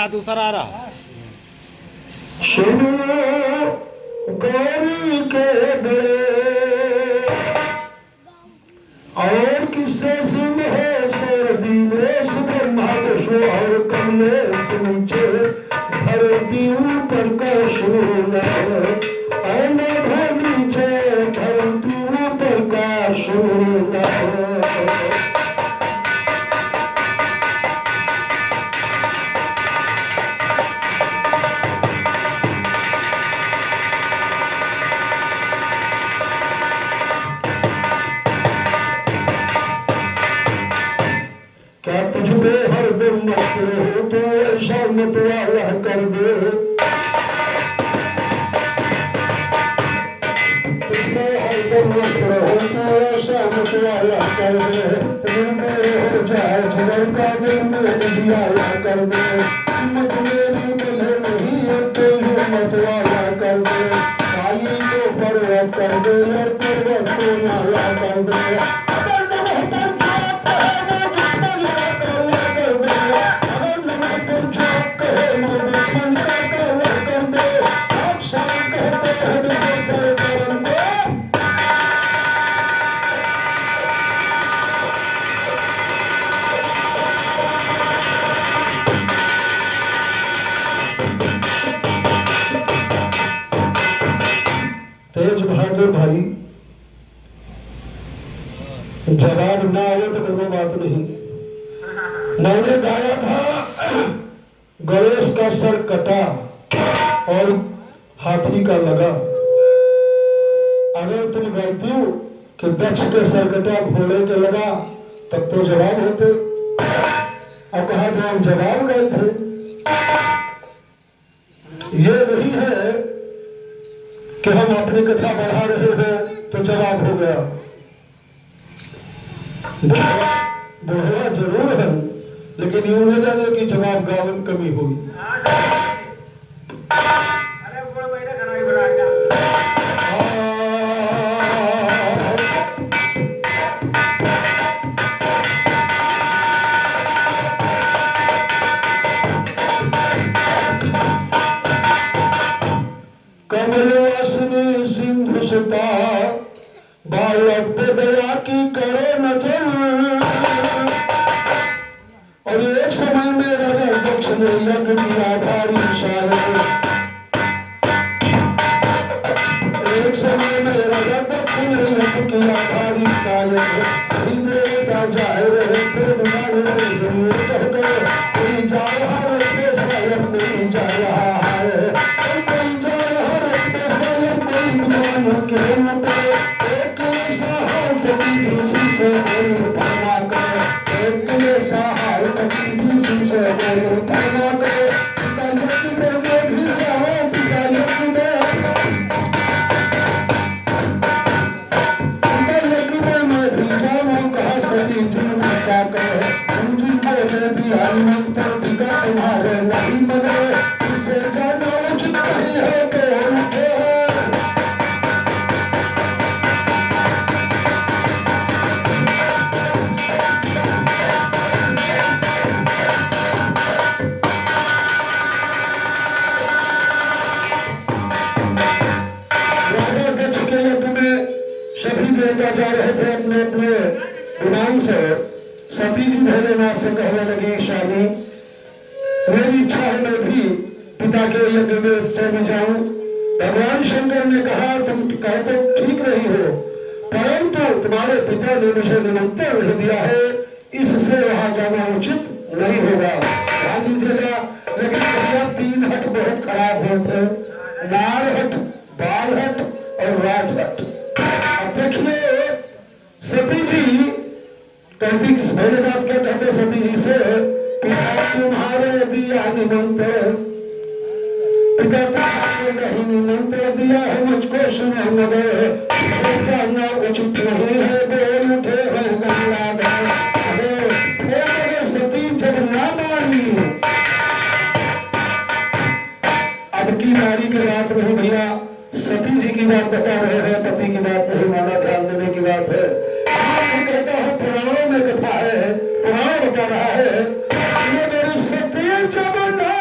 रहा, दूसरा आ रहा। सुनो गौरी के बड़े और किससे सिंह है सर्दी में ब्रह्मा विष्णु और कमलेश नीचे धरती ऊपर का शूला नीचे धरती ऊपर का शूला। क्या तुझ पे हर दिन मस्त रहो तो ऐसा मत वाला कर दे, तुझ पे हर दिन मस्त रहो तो ऐसा मत वाला कर दे, दिल में हो जाए जिगर का दिल में उजियाला कर दे, हिम्मत मेरी बंधे नहीं अब तो हिम्मत वाला कर दे, काली को पर्वत कर दे और पर्वत को नाला कर दे, तेज बहादुर भाई जवाब ना आए तो कोई बात नहीं। मैंने गाया था गणेश का सर कटा और हाथी का लगा, अगर तुम कहती हो कि दक्ष के सर कटा घोड़े के लगा तब तो जवाब होते, और कहा तो हम जवाब गए थे। ये नहीं है कि हम अपनी कथा बढ़ा रहे हैं तो जवाब हो गया, बढ़ा जरूर है लेकिन यूं न जाने कि जवाब गावन कमी हुई। कमलवासिनी सिंधु सुता बालक पे दया की करे नजर, और एक समय में राजा दक्ष ने यज्ञ किया भारी शायद, एक समय में राजा दक्ष ने यज्ञ किया भारी शायद, सभी देवता जाए रहे फिर बनाने जमीन चढ़ गए, कोई जा रहा रखते शायद कोई जा रहा है, कोई जा रहा रखते शायद कोई बुलाने के मत, एक ऐसा हाल सभी किसी से बोली परमा कर, एक ऐसा हाल सभी किसी से बोली परमा कर, पिता यज्ञ में मैं भी जाऊं, पिता यज्ञ में मैं भी जाऊं, कहा सभी जी मुस्का कर, तुम जी बोले भी हनुमंत पिता तुम्हारे नहीं मरे, इससे जाना उचित नहीं है तो उठे सभी देवता जा रहे थे अपने अपने विमान से, सती जी भोलेनाथ से कहने लगी स्वामी मेरी इच्छा है मैं भी पिता के यज्ञ में स्वयं जाऊं। भगवान शंकर ने कहा तुम कहते ठीक रही हो, परंतु तुम्हारे पिता ने मुझे निमंत्रण नहीं दिया है, इससे वहां जाना उचित नहीं होगा। ध्यान दीजिएगा, लेकिन भैया तीन हट बहुत खराब हुए थे, नार हट, बाल हट और राज हट। अब देखिए सती जी कहती किस भोलेनाथ क्या कहते सती जी से, पिता तुम्हारे दिया निमंत्रण, पिता तुम्हारे नहीं निमंत्रण दिया है मुझको सुनो मगर, इससे जाना उचित नहीं है, बोल उठे हैं गंगाधर। अगर सती जब ना मानी, अब की बारी की बात नहीं भैया, सती जी की बात बता रहे हैं, पति की बात नहीं माना, ध्यान देने की बात है। कहता है पुराणों में कथा है, पुराण बता रहा है, मेरी सती जब ना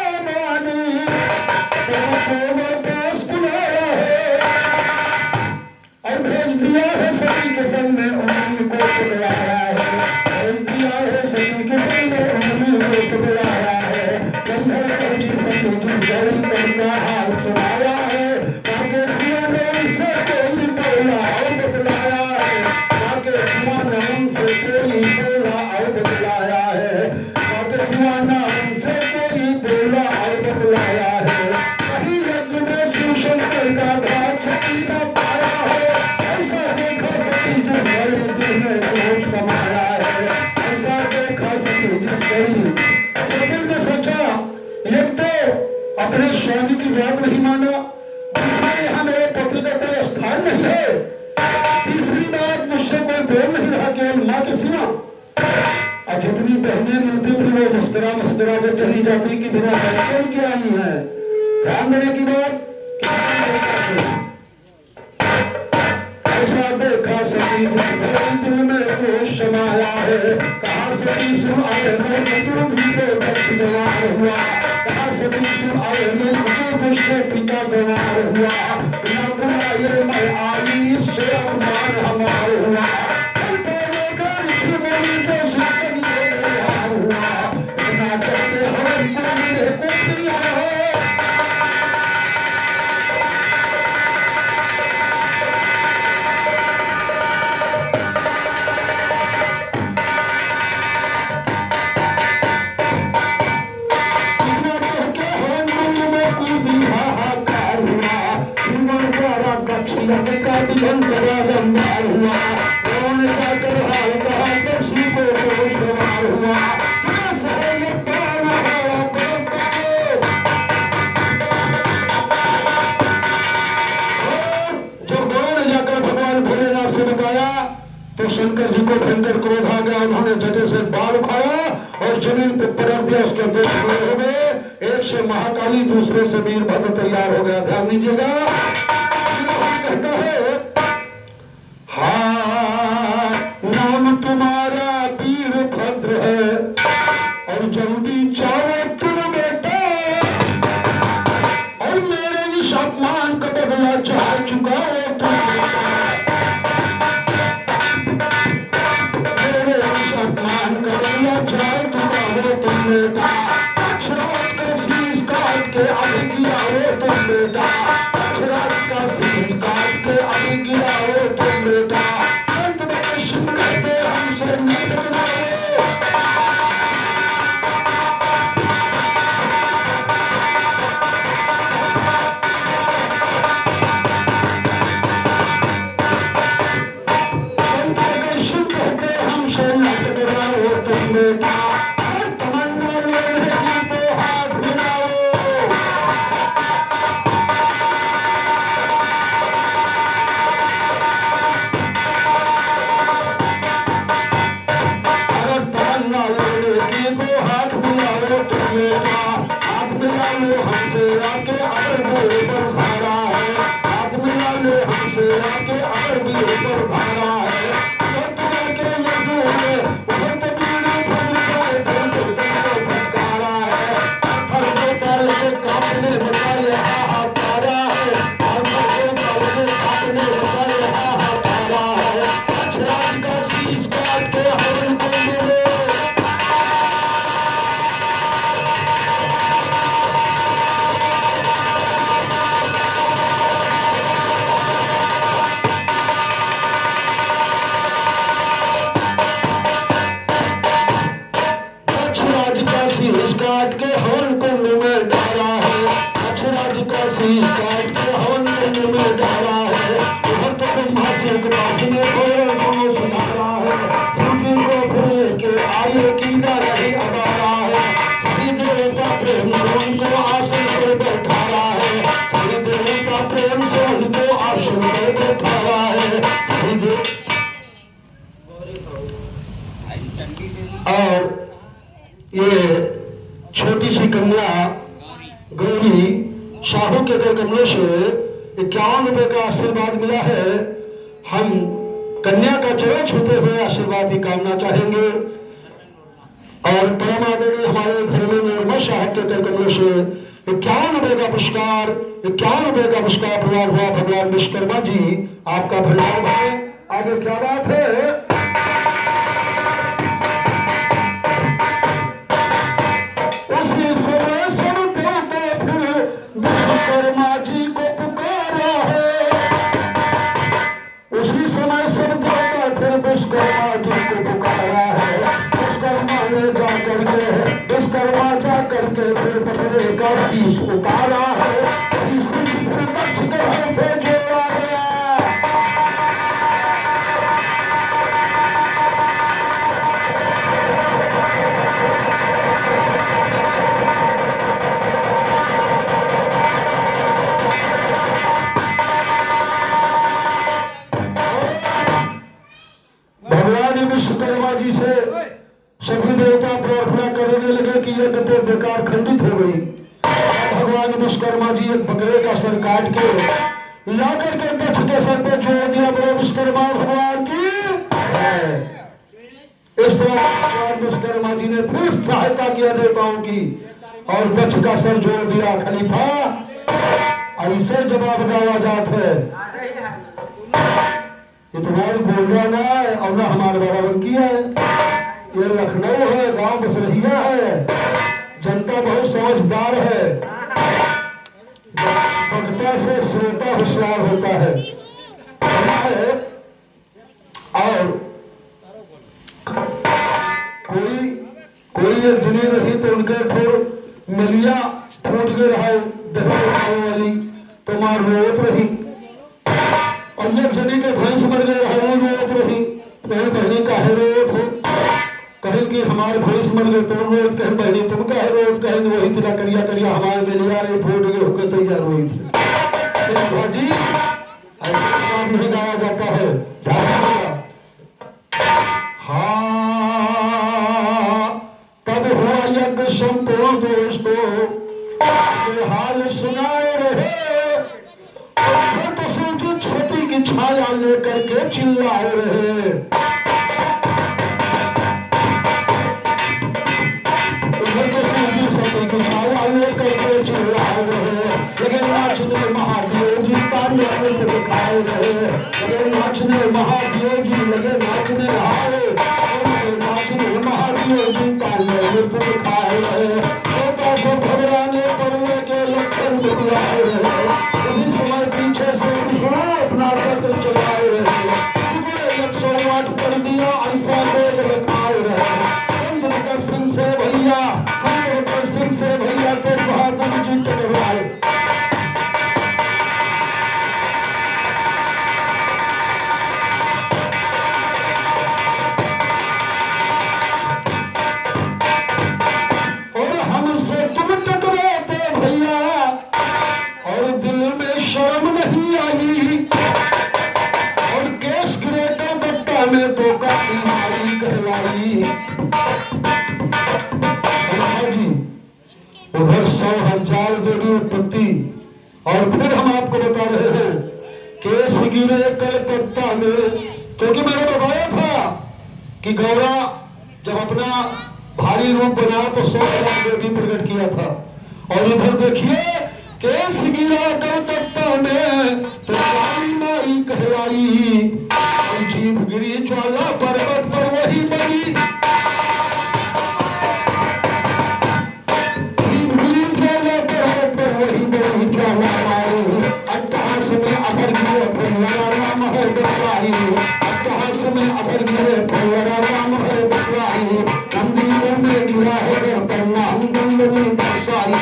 नाम से कोई बोला और बतलाया है, माँ के सिवा नाम से कोई बोला और बतलाया है। कहीं यज्ञ में शिव शंकर का घात सती न पाया है, ऐसा देखा सती जिस घड़ी दिल में क्रोध समाया है, ऐसा देखा सती जिस घड़ी। सती ने सोचा, एक तो अपने स्वामी की बात नहीं माना, दूसरा यहाँ मेरे पति का कोई स्थान नहीं है, तीसरी बात मुझसे कोई बोल नहीं रहा केवल माँ के सिवा। और जितनी बहनें मिलती थी वो मुस्कुरा मुस्कुरा कर चली जाती कि बिना बहन के आई है। ध्यान देने की बात, ऐसा देखा सती जिस घड़ी दिल में क्रोध समाया है, कहाँ सती सुन आए तू भी तो दक्ष बीमार हुआ, कहाँ सती सुन आए तू दुष्ट पिता बीमार हुआ, बिना बुलाए मैं आई इससे अपमान हमार हुआ। तो शंकर जी को भयंकर क्रोध आ गया, उन्होंने जटे से बाल उखाड़ा और जमीन पर पटक दिया, उसके दो टुकड़े हो गए, एक से महाकाली दूसरे से वीरभद्र तैयार हो गया। ध्यान दीजिएगा, कहता है हाँ नाम तुम्हारा वीरभद्र है और जल्दी चाहो तुम बेटा, और मेरे इस अपमान का बदला चाह चुका हो तुम, बेटा अक्षराज का शीश काट के अभी गिरा हो तुम बेटा, अक्षराज का शीश काट के अभी गिरा हो तुम बेटा, अंत में दर्शन करते हमसे नींद गिराओ। अंत में दर्शन करते हमसे नींद गिराओ तुम बेटा, और ये छोटी सी कन्या गौरी शाहू के कर कमलों से 51 रुपए का आशीर्वाद मिला है। हम कन्या का चरण छूते हुए आशीर्वाद की कामना चाहेंगे और परम आदरणीय हमारे धर्म में साहब के कर कमलों से 51 रुपए का पुरस्कार 51 रुपए का पुरस्कार प्रदान हुआ। भगवान विश्वकर्मा जी आपका भंडार भरे। आगे क्या बात है? विश्वकर्मा जी को पुकारा है, उसी समय सब देवता फिर विश्वकर्मा जी को का शीश उतारा है, वही शीश फिर दक्ष ग्रह से जोड़ा गया। भगवान विश्वकर्मा जी से सभी देवता प्रार्थना करने लगे कि यज्ञ तो बेकार खंडित हो गई। भगवान विश्वकर्मा जी एक बकरे का सर काट के लाकर के दक्ष के सर पे जोड़ दिया। बोलो विश्वकर्मा भगवान की है। इस तरह भगवान विश्वकर्मा जी ने फिर सहायता किया देवताओं की और दक्ष का सर जोड़ दिया। खलीफा ऐसे जवाब गावा जात है, ये तुम्हारी बोलिया ना है और ना हमारे बाराबंकी है। ये लखनऊ है, गांव बसरहिया है, जनता बहुत समझदार है, वक्ता से श्रोता होशियार होता है। और कोई एक जनी रही तो उनके ठोर मलिया फूट गए रहा वाली तो मार रोत रही, और जब जनी के भैंस मर गए रहे रोत रही। कहीं बहनी काहे रोत हो, कहीं कि हमारे भैंस मर गए तो रोत, कहीं बहनी तुम काहे रोत, कहीं वही तेरा करिया करिया हमारे मेलिया रे फूट गए होके तैयार रोई थे। भाजी ऐसा नहीं गाया जाता है। हाँ तब हुआ यज्ञ संपूर्ण दोस्तों, हाल सुनाए रहे तो सूझी क्षति की छाया लेकर के चिल्लाए रहे। क्षति की छाया लेकर के चिल्लाए रहे, लगे नाचने महादेव जी तांडव नृत्य दिखाए रहे, लगे नाचने महादेव जी, लगे नाचने आए नाचने महादेव जी तांडव नृत्य दिखाए रहे। तो सब घबराने पड़ने के लक्षण दिखलाए रहे, उसी समय पीछे से सुना अपना पत्र चलाए रहे। 108 कर दिया ऐसा वेद लिखाए रहे। संत सिंह से भैया, संत सिंह से भैया तेज बहादुर जी टकराए। और हमसे तुम टकराते भैया, और दिल में शर्म नहीं आई, और केस गिरे का गट्टा में तो काटी मारी कहलाई। उधर 100,000 देवी उत्पत्ति। और फिर हम आपको बता रहे हैं केस गिरे कलकत्ता में, क्योंकि मैंने बताया था कि गौरा जब अपना भारी रूप बना तो 100,000 देवी प्रकट किया था। और इधर देखिए केस गिरा कलकत्ता में तो काली माई कहलाई, और जीभ गिरी ज्वाला पर्वत पर वही बनी। अट्टहास में अधर गिरे फुलवारा राम है बतलाई, अट्टहास में अधर गिरे फुलवारा राम है बतलाई। नंदीपुर में गिरा है गर्दन नाम नंदनी दर्शाई,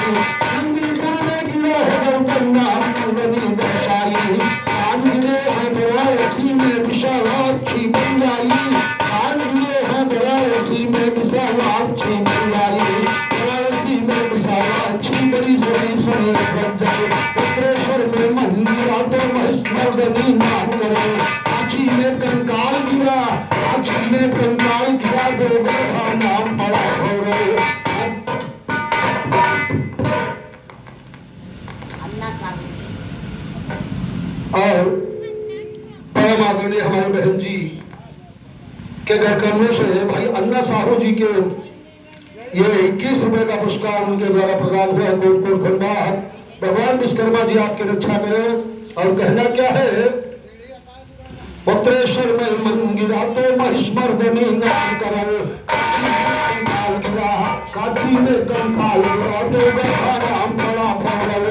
नंदीपुर में गिरा है गर्दन नाम नंदनी दर्शाई। कान गिरे हैं वाराणसी में विशालाक्षी बन जाई, कान गिरे हैं वाराणसी में विशालाक्षी बन जाई। वाराणसी में विशालाक्षी बड़ी सड़ी सुनी सब जाए। उत्तरेश्वर में मंदिरा तो महेश्वरनी नाम करे, काशी में कंकाल गिरा, काशी में कंकाल गिरा तो गोधा नाम पड़ा हो रहे। और परम आदरणीय हमारे बहन जी के घर करने से भाई अन्ना साहू जी के ये 21 रुपए का पुरस्कार उनके द्वारा प्रदान हुआ है। कोट कोट धन्यवाद। भगवान विश्वकर्मा जी आपकी रक्षा करें। और कहना क्या है, उत्तरेश्वर में मन गिरा तो महिष्मर्दनी नाम करल, काशी में कंकाल गिरा तो गधा नाम बड़ा फरल।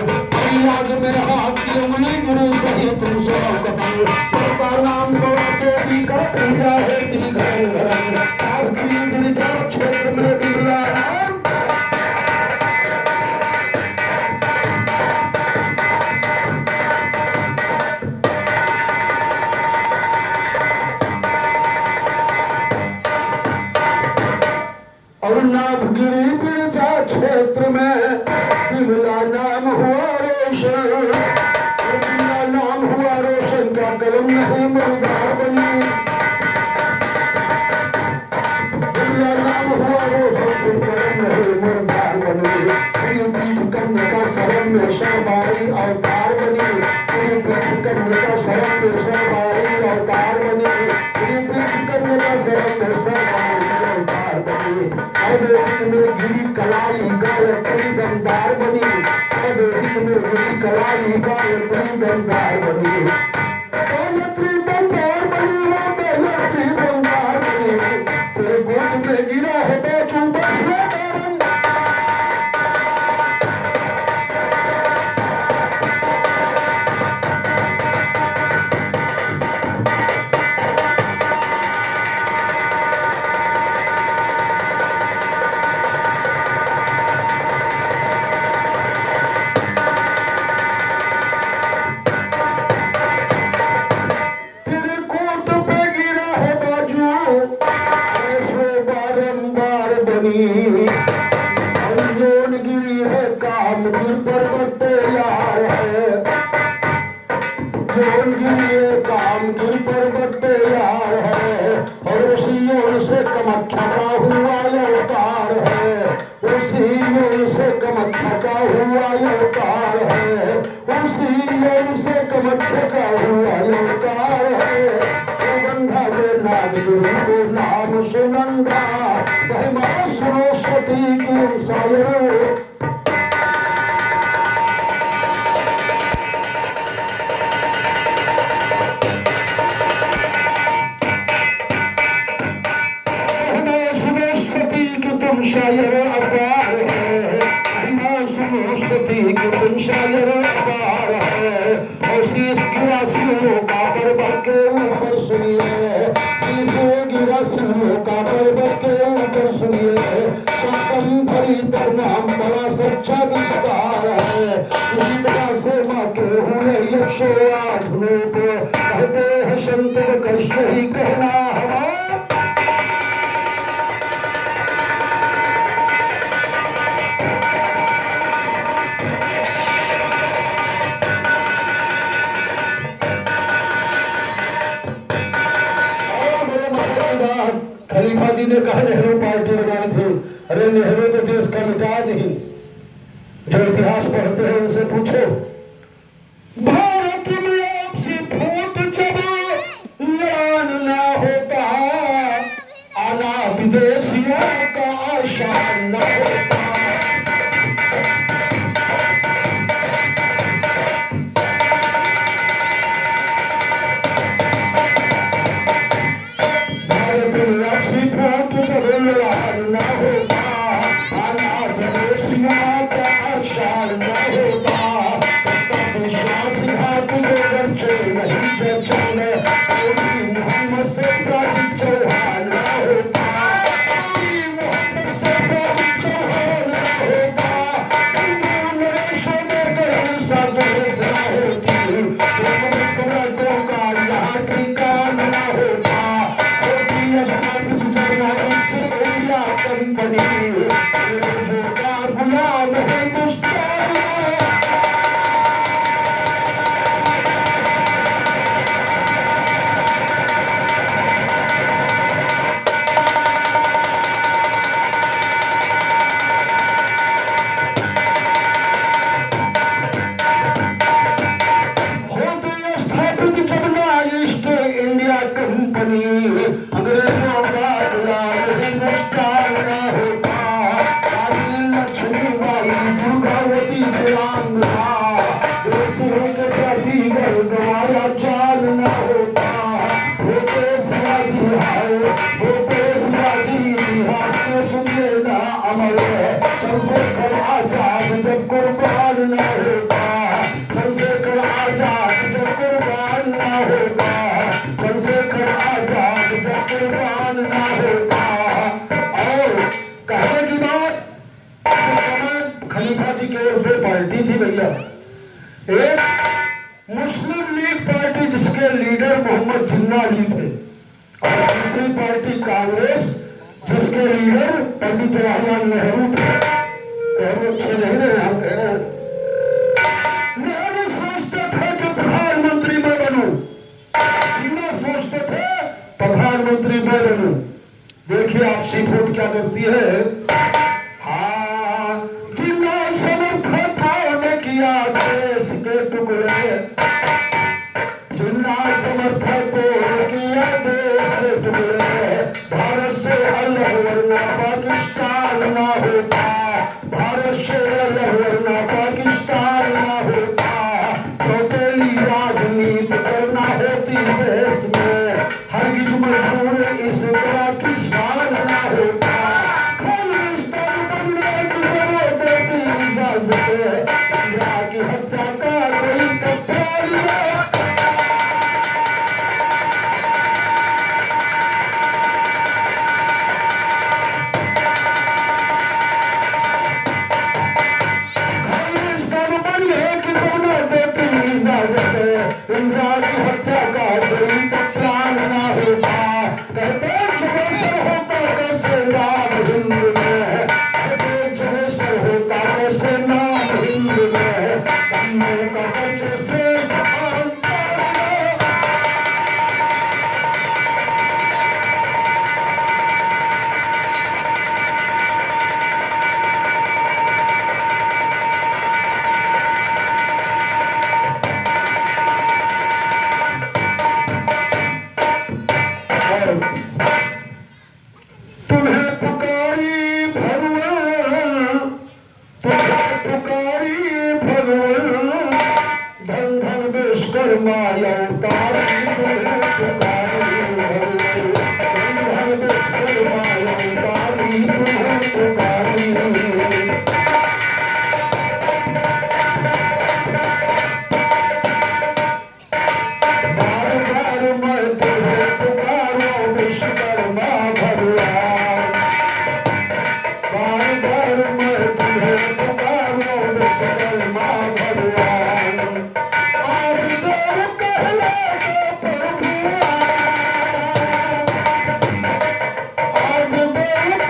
आग में हाथ की उंगली गुरु सही तुम सब कतल, का नाम तो देवी का पूजा है ती घर घर। आखिरी गिरजा क्षेत्र में बिरला नाम और नाभगिरी बिरजा क्षेत्र में विमला नाम हुआ रोशन। विमला नाम हुआ रोशन, क्या कलम नहीं मुर्दार बनी। विमला नाम हुआ रोशन से कलम नहीं मुर्दार बनी। पीठ करने का शरण में शरबारी अवतार बनी। पीठ करने का शरण में शरबारी अवतार बनी। पीठ करने का शरण में शरबारी अवतार बनी। अवैधिक में गिरी कलाई गायत्री दमदार बनी। अवैधिक में गिरी कलाई गायत्री दमदार बनी। गायत्री दमदार बनी, वो गायत्री दमदार बनी। तेरे गोद में गिरा है बाजू बस अंजोन गिरी है कामगिर पर्वत तैयार है। जोन गिरी है कामगिर पर्वत तैयार है। और उसी योन से कामाख्या का हुआ अवतार है। उसी योन से कामाख्या का हुआ अवतार है। उसी योन से कामाख्या का हुआ अवतार है। सुगंधा के नागगिरी को नाम सुनंदा, महिमा सुनो सती की सायर। शायर अपार है। महिमा सुनो सती की तुम शायर अपार है। और शीश गिरा सिरों का पर्वत के ऊपर सुनिए। शीश गिरा सिरों का पर्वत के ऊपर सुनिए। सकम भरी तर नाम बड़ा सच्चा विस्तार है। इसी तरह से माँ के हुए 108 रूप, कहते हैं संत कष्ट ही कहना हमारा। खलीफा जी ने कहा नेहरू पार्टी बनाई थी। अरे नेहरू तो देश का मिटा दी। जो इतिहास पढ़ते हैं उनसे पूछो, भारत में आपसी फूट जब लड़ान ना होता, आना विदेशियों का आशान न होता। अंग्रेजों का गुलाम हिंदुस्तान न होता, लक्ष्मीबाई दुर्गावती तेलंगाना, देशों के प्रति गवाया चाल न होता। होते शिवाजी हाय, होते शिवाजी इतिहास को सुनिए ना अमर। चंद्रशेखर आजाद जब कुर्बान न होता, चंद्रशेखर आजाद जब कुर्बान न होता, चंद्रशेखर आजाद जब कुर्बान न होता। और कहने की बात, खलीफा जी की ओर दो पार्टी थी भैया। एक मुस्लिम लीग पार्टी जिसके लीडर मोहम्मद जिन्ना जी थे, और दूसरी पार्टी कांग्रेस जिसके इसके लीडर पंडित जवाहरलाल नेहरू थे। नेहरू अच्छे नहीं रहे, हम कह रहे हैं। नेहरू सोचते थे कि प्रधानमंत्री मैं बनूं, जिन्ना सोचते थे प्रधानमंत्री मैं बनूं। देखिए आप सी फूट क्या करती है। हाँ, जिन्ना समर्थकों ने किया देश के टुकड़े, जिन्ना समर्थकों ने किया देश के टुकड़े, भारत से अलग वरना पाकिस्तान ना होता, भारत से अलग वरना पाकिस्तान ना होता। सौतेली राजनीति करना होती देश में, हरगिज मजबूर इस तरह की शान ना होता। खालिस्तान बनने की जरूरत देती इजाजत, इंदिरा की हत्या का कोई तथ्य नहीं। इंदिरा की हत्या का कोई प्राण ना होता। कहते जगेश्वर होता कैसे नाम हिंद में, कहते जगेश्वर होता कैसे नाम हिंद में, कन्नों का कैसे से तुम्हें पुकारी भगवान, तुम्हें पुकारी भगवान, धन धन विश्वकर्मा अवतारी, तुम्हें पुकारी भगवान, धन धन विश्वकर्मा अवतारी, तुम्हें पुकारी। बार बार मैं तुम्हें पुकारूं विश्वकर्मा भगवान, बार बार मैं तुम्हें पुकारूं विश्वकर्मा भगवान। आदिदेव कहलाते प्रभु, आदिदेव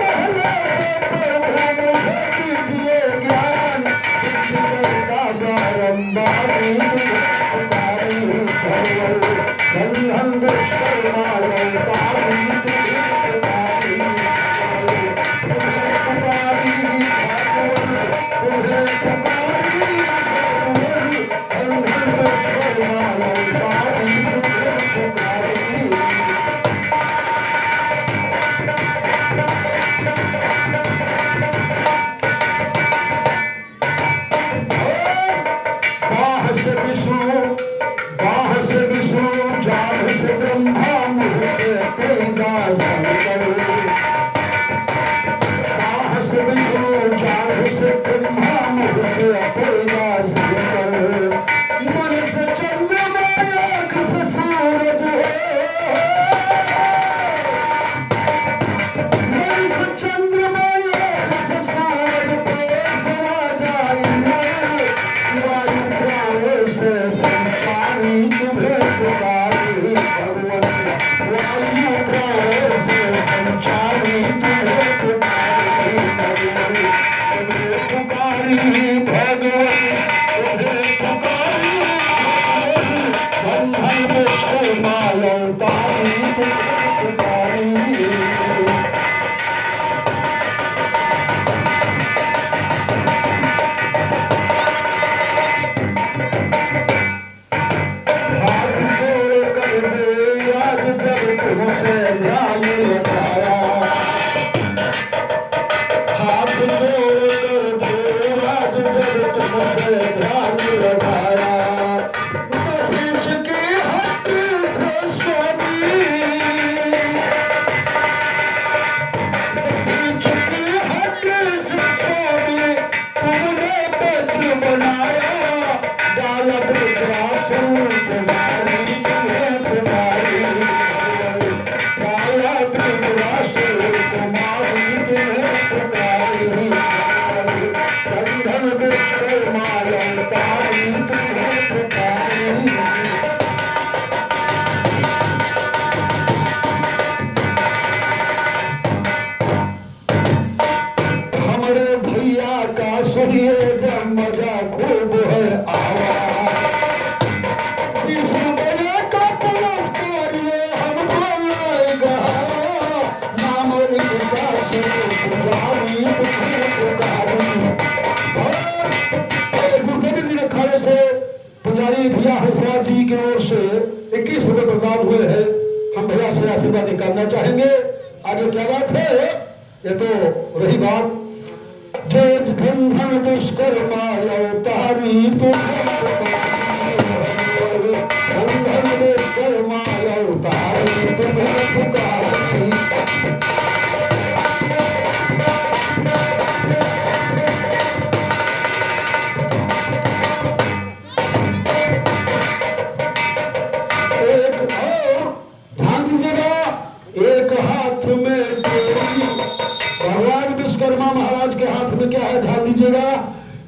सुनिए जब मजा खूब है आवा। इस बड़े का पुरस्कार ये हमको आएगा, नाम इनका से पुजारी पुकारी। और गुरुदेव जी ने खाने से पुजारी भैया हंसराज जी की ओर से 21 रुपए प्रदान हुए हैं। हम भैया से आशीर्वाद करना चाहेंगे। आगे क्या बात है, ये तो रही बात। जेज बंधन दुष्कर्मा अवतारी बंधन दुष्कर्मा अवतारी तुम्हें पुकारी। एक और ध्यान दीजिएगा, एक हाथ में भगवान विश्वकर्मा महाराज के हाथ में क्या है, ध्यान दीजिएगा।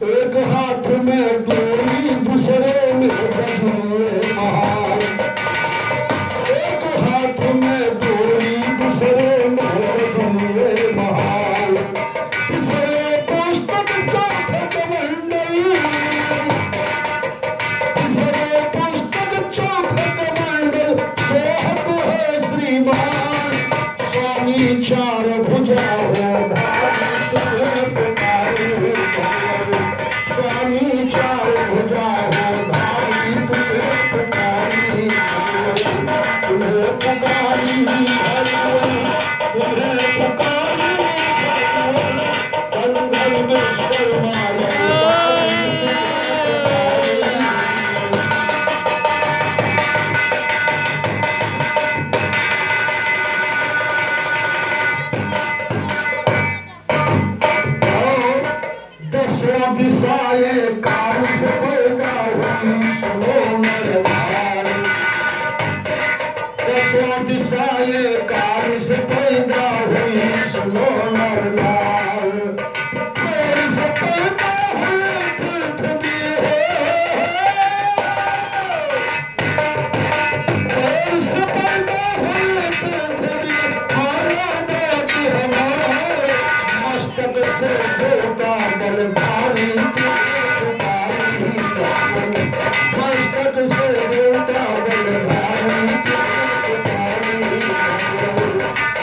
एक हाथ में डोरी दूसरे में गजरे महाल, एक हाथ में डोरी दूसरे में गजरे महाल, तीसरे पुस्तक चौथे कमंडल, तीसरे पुस्तक चौथे कमंडल सोहत है श्रीमान। स्वामी चार भुजा है स्वामी चार भुजा है भाई तुम्हें पुकारी, तुम्हें पुकारी, तुम्हें पुकारी। बंधन विश्वकर्मा दिशाए काल से पैदा हुई सुनो नरनार, दसों दिशाए काल से पैदा हुई सुनो नरनार। पैर से पैदा हुए पृथ्वी पैर से पैदा हुए पृथ्वी आराधक हमारे, मस्तक से देवता बलधारी मस्तक से देवता बलधारी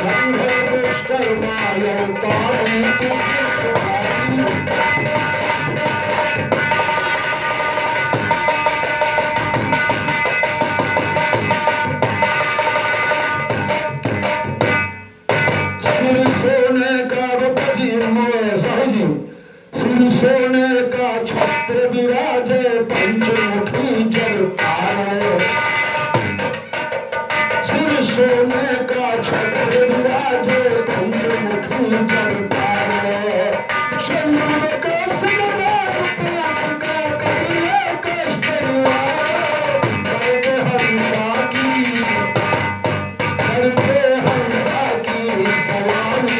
बंधन विश्वकर्मा अवतारी सिर सोने का साहू सिर सोने का छत्र विराजे पंचमुखी जगतारो, सिर सोने का छत्र विराजे पंचमुखी जगतारो। शंभु का सिमरन का करिए कष्टवा, करते हंसा की सवारी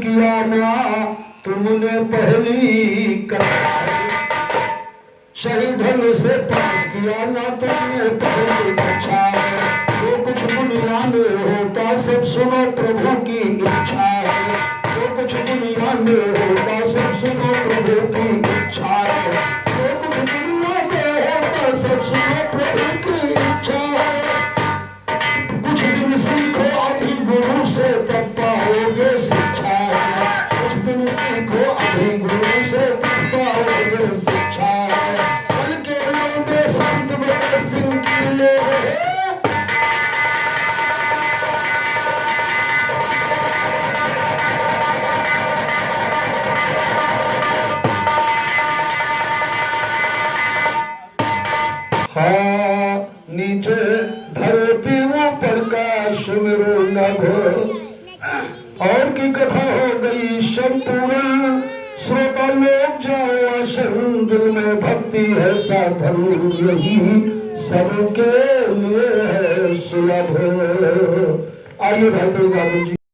किया ना तुमने पहली कक्षा, सही ढंग से पास किया ना तुमने पहली कक्षा। जो कुछ दुनिया में होता सब सुनो प्रभु की इच्छा है, जो कुछ दुनिया में होता सब सुनो प्रभु की इच्छा है, जो कुछ दुनिया में होता सब सुनो प्रभु की इच्छा है। कुछ दिन सीखो अभी गुरु से तब पाओगे शिक्षा, कुछ दिन सीखो अभी गुरु से तब पाओगे शिक्षा। कल के लंबे संत बड़े सिंह की ले नीचे धरती ऊपर का सुमिरो नभ, और की कथा हो गई संपूर्ण। श्रोता लोग जाओ आसन, दिल में भक्ति है साधन, यही सबके लिए है सुलभ। आइए भाई तो जी।